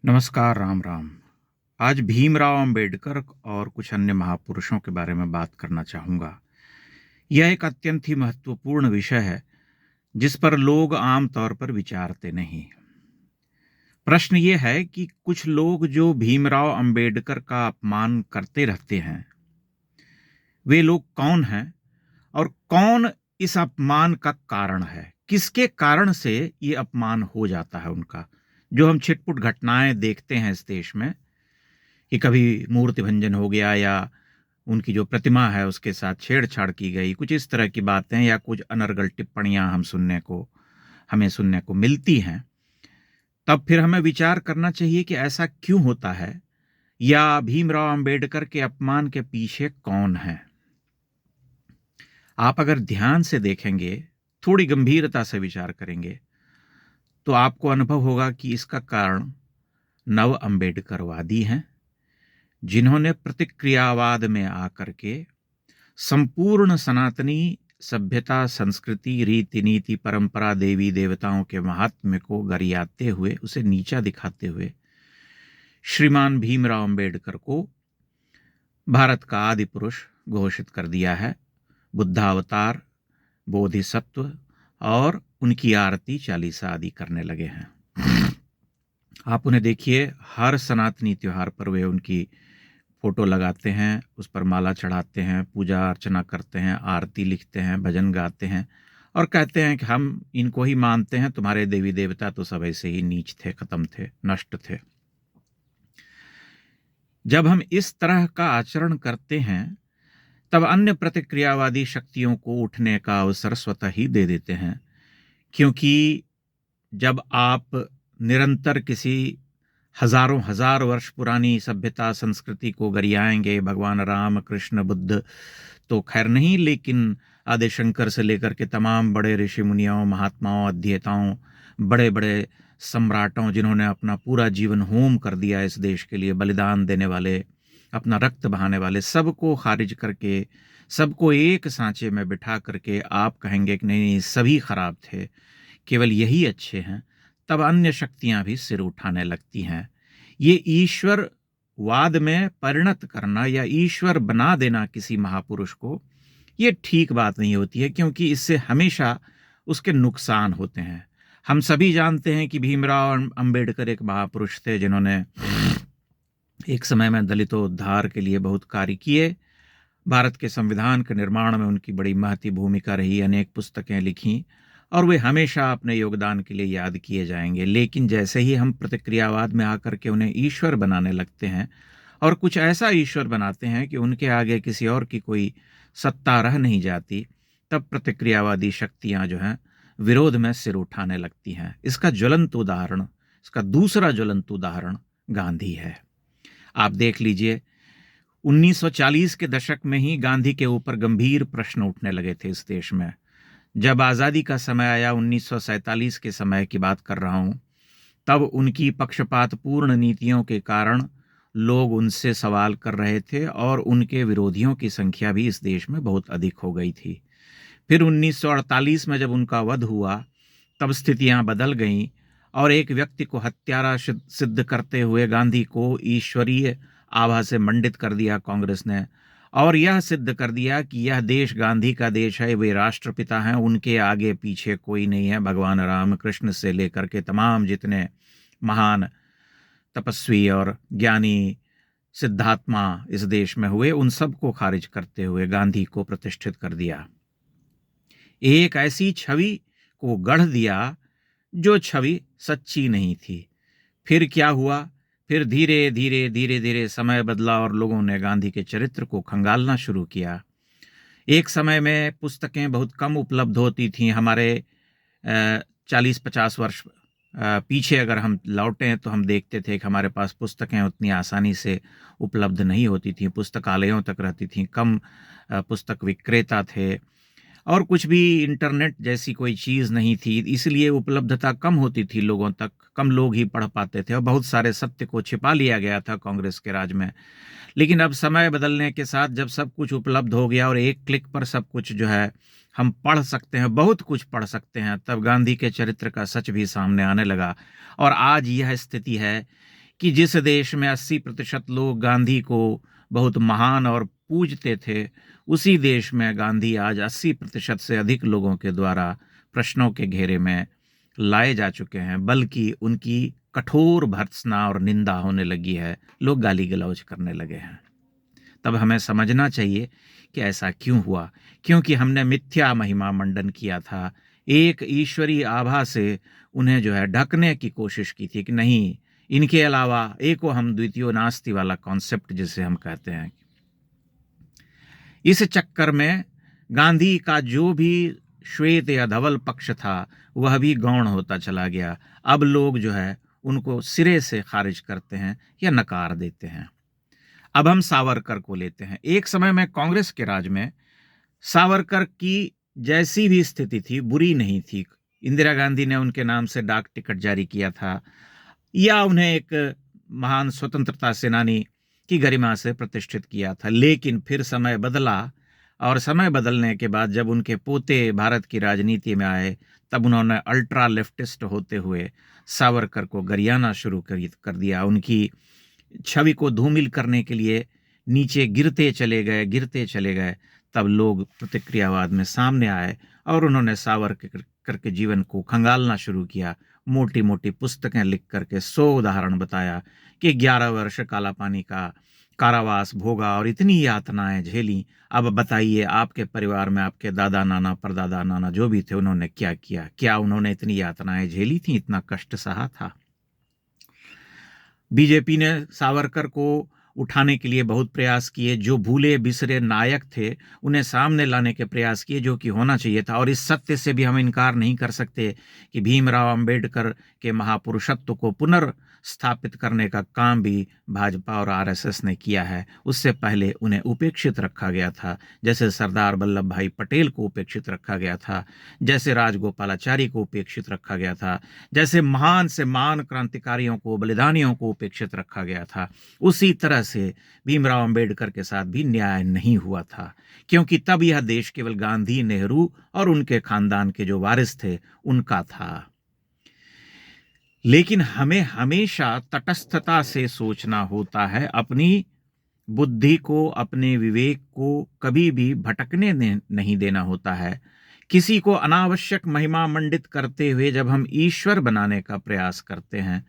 नमस्कार, राम राम। आज भीमराव अंबेडकर और कुछ अन्य महापुरुषों के बारे में बात करना चाहूँगा। यह एक अत्यंत ही महत्वपूर्ण विषय है, जिस पर लोग आम तौर पर विचारते नहीं। प्रश्न ये है कि कुछ लोग जो भीमराव अंबेडकर का अपमान करते रहते हैं, वे लोग कौन हैं और कौन इस अपमान का कारण है? किसके कारण से ये अपमान हो जाता है उनका? जो हम छिटपुट घटनाएँ देखते हैं इस देश में, कि कभी मूर्ति भंजन हो गया या उनकी जो प्रतिमा है उसके साथ छेड़छाड़ की गई, कुछ इस तरह की बातें या कुछ अनर्गल टिप्पणियां हमें सुनने को मिलती हैं। तब फिर हमें विचार करना चाहिए कि ऐसा क्यों होता है, या भीमराव अंबेडकर के अपमान के पीछे कौन है। आप अगर ध्यान से देखेंगे, थोड़ी गंभीरता से विचार करेंगे, तो आपको अनुभव होगा कि इसका कारण नव अंबेडकरवादी हैं, जिन्होंने प्रतिक्रियावाद में आकर के संपूर्ण सनातनी सभ्यता, संस्कृति, रीति नीति, परंपरा, देवी देवताओं के महात्म्य को गरियाते हुए, उसे नीचा दिखाते हुए श्रीमान भीमराव अंबेडकर को भारत का आदि पुरुष घोषित कर दिया है। बुद्धावतार, बोधिसत्व और उनकी आरती चालीसा आदि करने लगे हैं। आप उन्हें देखिए, हर सनातनी त्योहार पर वे उनकी फोटो लगाते हैं, उस पर माला चढ़ाते हैं, पूजा अर्चना करते हैं, आरती लिखते हैं, भजन गाते हैं और कहते हैं कि हम इनको ही मानते हैं, तुम्हारे देवी देवता तो सब ऐसे ही नीच थे, खत्म थे, नष्ट थे। जब हम इस तरह का आचरण करते हैं, तब अन्य प्रतिक्रियावादी शक्तियों को उठने का अवसर स्वतः ही दे देते हैं, क्योंकि जब आप निरंतर किसी हजारों हजार वर्ष पुरानी सभ्यता संस्कृति को गरियाएंगे, भगवान राम, कृष्ण, बुद्ध तो खैर नहीं, लेकिन आदि शंकर से लेकर के तमाम बड़े ऋषि मुनियों, महात्माओं, अध्येताओं, बड़े बड़े सम्राटों, जिन्होंने अपना पूरा जीवन होम कर दिया इस देश के लिए, बलिदान देने वाले, अपना रक्त बहाने वाले, सबको खारिज करके, सबको एक सांचे में बिठा करके आप कहेंगे कि नहीं नहीं, सभी खराब थे, केवल यही अच्छे हैं, तब अन्य शक्तियां भी सिर उठाने लगती हैं। ये ईश्वरवाद में परिणत करना या ईश्वर बना देना किसी महापुरुष को, ये ठीक बात नहीं होती है, क्योंकि इससे हमेशा उसके नुकसान होते हैं। हम सभी जानते हैं कि भीमराव अंबेडकर एक महापुरुष थे, जिन्होंने एक समय में दलितों उद्धार के लिए बहुत कार्य किए। भारत के संविधान के निर्माण में उनकी बड़ी महती भूमिका रही, अनेक पुस्तकें लिखी और वे हमेशा अपने योगदान के लिए याद किए जाएंगे। लेकिन जैसे ही हम प्रतिक्रियावाद में आकर के उन्हें ईश्वर बनाने लगते हैं और कुछ ऐसा ईश्वर बनाते हैं कि उनके आगे किसी और की कोई सत्ता रह नहीं जाती, तब प्रतिक्रियावादी शक्तियां जो हैं विरोध में सिर उठाने लगती हैं। इसका दूसरा ज्वलंत उदाहरण गांधी है। आप देख लीजिए, 1940 के दशक में ही गांधी के ऊपर गंभीर प्रश्न उठने लगे थे इस देश में। जब आज़ादी का समय आया, 1947 के समय की बात कर रहा हूं, तब उनकी पक्षपातपूर्ण नीतियों के कारण लोग उनसे सवाल कर रहे थे और उनके विरोधियों की संख्या भी इस देश में बहुत अधिक हो गई थी। फिर 1948 में जब उनका वध हुआ, तब स्थितियां बदल गईं और एक व्यक्ति को हत्यारा सिद्ध करते हुए गांधी को ईश्वरीय आभा से मंडित कर दिया कांग्रेस ने, और यह सिद्ध कर दिया कि यह देश गांधी का देश है, वे राष्ट्रपिता हैं, उनके आगे पीछे कोई नहीं है। भगवान राम, कृष्ण से लेकर के तमाम जितने महान तपस्वी और ज्ञानी सिद्धात्मा इस देश में हुए, उन सबको खारिज करते हुए गांधी को प्रतिष्ठित कर दिया। एक ऐसी छवि को गढ़ दिया जो छवि सच्ची नहीं थी। फिर क्या हुआ? फिर धीरे धीरे धीरे धीरे समय बदला और लोगों ने गांधी के चरित्र को खंगालना शुरू किया। एक समय में पुस्तकें बहुत कम उपलब्ध होती थीं। हमारे 40-50 वर्ष पीछे अगर हम लौटें तो हम देखते थे कि हमारे पास पुस्तकें उतनी आसानी से उपलब्ध नहीं होती थीं, पुस्तकालयों तक रहती थीं, कम पुस्तक विक्रेता थे और कुछ भी इंटरनेट जैसी कोई चीज़ नहीं थी, इसलिए उपलब्धता कम होती थी लोगों तक, कम लोग ही पढ़ पाते थे और बहुत सारे सत्य को छिपा लिया गया था कांग्रेस के राज में। लेकिन अब समय बदलने के साथ जब सब कुछ उपलब्ध हो गया और एक क्लिक पर सब कुछ जो है हम पढ़ सकते हैं, बहुत कुछ पढ़ सकते हैं, तब गांधी के चरित्र का सच भी सामने आने लगा। और आज यह स्थिति है कि जिस देश में 80% लोग गांधी को बहुत महान और पूजते थे, उसी देश में गांधी आज 80% से अधिक लोगों के द्वारा प्रश्नों के घेरे में लाए जा चुके हैं, बल्कि उनकी कठोर भर्त्सना और निंदा होने लगी है, लोग गाली गलौज करने लगे हैं। तब हमें समझना चाहिए कि ऐसा क्यों हुआ, क्योंकि हमने मिथ्या महिमा मंडन किया था, एक ईश्वरीय आभा से उन्हें जो है ढकने की कोशिश की थी कि नहीं, इनके अलावा एको हम द्वितीयो नास्ति वाला कॉन्सेप्ट जिसे हम कहते हैं। इस चक्कर में गांधी का जो भी श्वेत या धवल पक्ष था वह भी गौण होता चला गया। अब लोग जो है उनको सिरे से खारिज करते हैं या नकार देते हैं। अब हम सावरकर को लेते हैं। एक समय में कांग्रेस के राज में सावरकर की जैसी भी स्थिति थी, बुरी नहीं थी। इंदिरा गांधी ने उनके नाम से डाक टिकट जारी किया था या उन्हें एक महान स्वतंत्रता सेनानी की गरिमा से प्रतिष्ठित किया था। लेकिन फिर समय बदला और समय बदलने के बाद जब उनके पोते भारत की राजनीति में आए, तब उन्होंने अल्ट्रा लेफ्टिस्ट होते हुए सावरकर को गरियाना शुरू कर दिया। उनकी छवि को धूमिल करने के लिए नीचे गिरते चले गए। तब लोग प्रतिक्रियावाद में सामने आए और उन्होंने सावरकर के जीवन को खंगालना शुरू किया। मोटी मोटी पुस्तकें लिख करके 100 उदाहरण बताया कि 11 वर्ष काला पानी का कारावास भोगा और इतनी यातनाएं झेली। अब बताइए, आपके परिवार में आपके दादा नाना परदादा नाना जो भी थे, उन्होंने क्या किया? क्या उन्होंने इतनी यातनाएं झेली थी, इतना कष्ट सहा था? बीजेपी ने सावरकर को उठाने के लिए बहुत प्रयास किए। जो भूले बिसरे नायक थे उन्हें सामने लाने के प्रयास किए, जो कि होना चाहिए था। और इस सत्य से भी हम इनकार नहीं कर सकते कि भीमराव अंबेडकर के महापुरुषत्व को पुनर्स्थापित करने का काम भी भाजपा और आरएसएस ने किया है। उससे पहले उन्हें उपेक्षित रखा गया था, जैसे सरदार वल्लभ भाई पटेल को उपेक्षित रखा गया था, जैसे राजगोपालाचारी को उपेक्षित रखा गया था, जैसे महान से महान क्रांतिकारियों को, बलिदानियों को उपेक्षित रखा गया था। उसी तरह से भीमराव अंबेडकर के साथ भी न्याय नहीं हुआ था, क्योंकि तब यह देश केवल गांधी, नेहरू और उनके खानदान के जो वारिस थे उनका था। लेकिन हमें हमेशा तटस्थता से सोचना होता है, अपनी बुद्धि को, अपने विवेक को कभी भी भटकने नहीं देना होता है। किसी को अनावश्यक महिमा मंडित करते हुए जब हम ईश्वर बनाने का प्रयास करते हैं,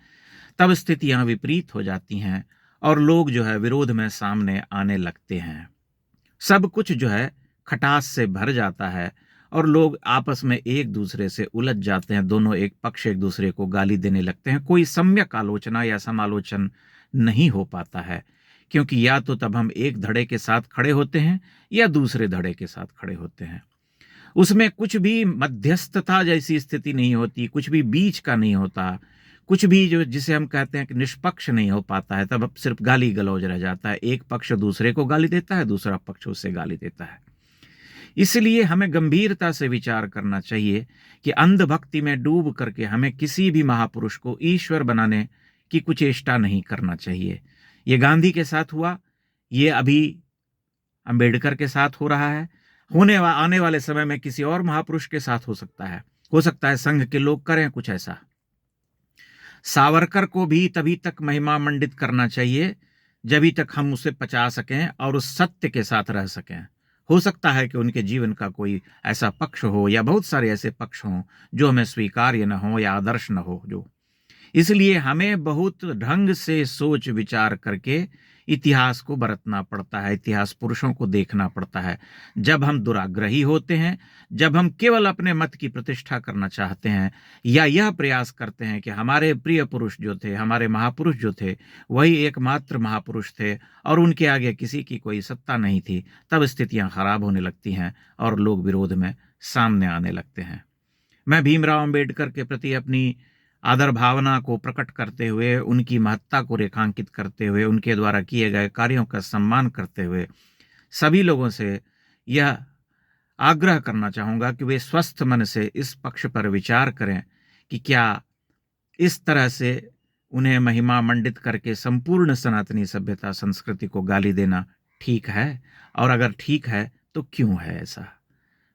तब स्थितियां विपरीत हो जाती हैं और लोग जो है विरोध में सामने आने लगते हैं। सब कुछ जो है खटास से भर जाता है और लोग आपस में एक दूसरे से उलझ जाते हैं। दोनों एक पक्ष एक दूसरे को गाली देने लगते हैं। कोई सम्यक आलोचना या समालोचन नहीं हो पाता है, क्योंकि या तो तब हम एक धड़े के साथ खड़े होते हैं या दूसरे धड़े के साथ खड़े होते हैं। उसमें कुछ भी मध्यस्थता जैसी स्थिति नहीं होती, कुछ भी बीच का नहीं होता, कुछ भी जो जिसे हम कहते हैं कि निष्पक्ष नहीं हो पाता है। तब अब सिर्फ गाली गलौज रह जाता है। एक पक्ष दूसरे को गाली देता है, दूसरा पक्ष उससे गाली देता है। इसलिए हमें गंभीरता से विचार करना चाहिए कि अंधभक्ति में डूब करके हमें किसी भी महापुरुष को ईश्वर बनाने की कुचेष्टा नहीं करना चाहिए। ये गांधी के साथ हुआ, ये अभी अंबेडकर के साथ हो रहा है, आने वाले समय में किसी और महापुरुष के साथ हो सकता है संघ के लोग करें कुछ ऐसा। सावरकर को भी तभी तक महिमा मंडित करना चाहिए जभी तक हम उसे पचा सकें और उस सत्य के साथ रह सकें। हो सकता है कि उनके जीवन का कोई ऐसा पक्ष हो या बहुत सारे ऐसे पक्ष हों जो हमें स्वीकार्य न हो या आदर्श न हो जो। इसलिए हमें बहुत ढंग से सोच विचार करके इतिहास को बरतना पड़ता है, इतिहास पुरुषों को देखना पड़ता है। जब हम दुराग्रही होते हैं, जब हम केवल अपने मत की प्रतिष्ठा करना चाहते हैं या यह प्रयास करते हैं कि हमारे प्रिय पुरुष जो थे, हमारे महापुरुष जो थे, वही एकमात्र महापुरुष थे और उनके आगे किसी की कोई सत्ता नहीं थी, तब स्थितियां खराब होने लगती हैं और लोग विरोध में सामने आने लगते हैं। मैं भीमराव अंबेडकर के प्रति अपनी आदर भावना को प्रकट करते हुए, उनकी महत्ता को रेखांकित करते हुए, उनके द्वारा किए गए कार्यों का सम्मान करते हुए सभी लोगों से यह आग्रह करना चाहूँगा कि वे स्वस्थ मन से इस पक्ष पर विचार करें कि क्या इस तरह से उन्हें महिमा मंडित करके संपूर्ण सनातनी सभ्यता संस्कृति को गाली देना ठीक है, और अगर ठीक है तो क्यों है ऐसा।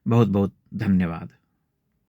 बहुत बहुत धन्यवाद।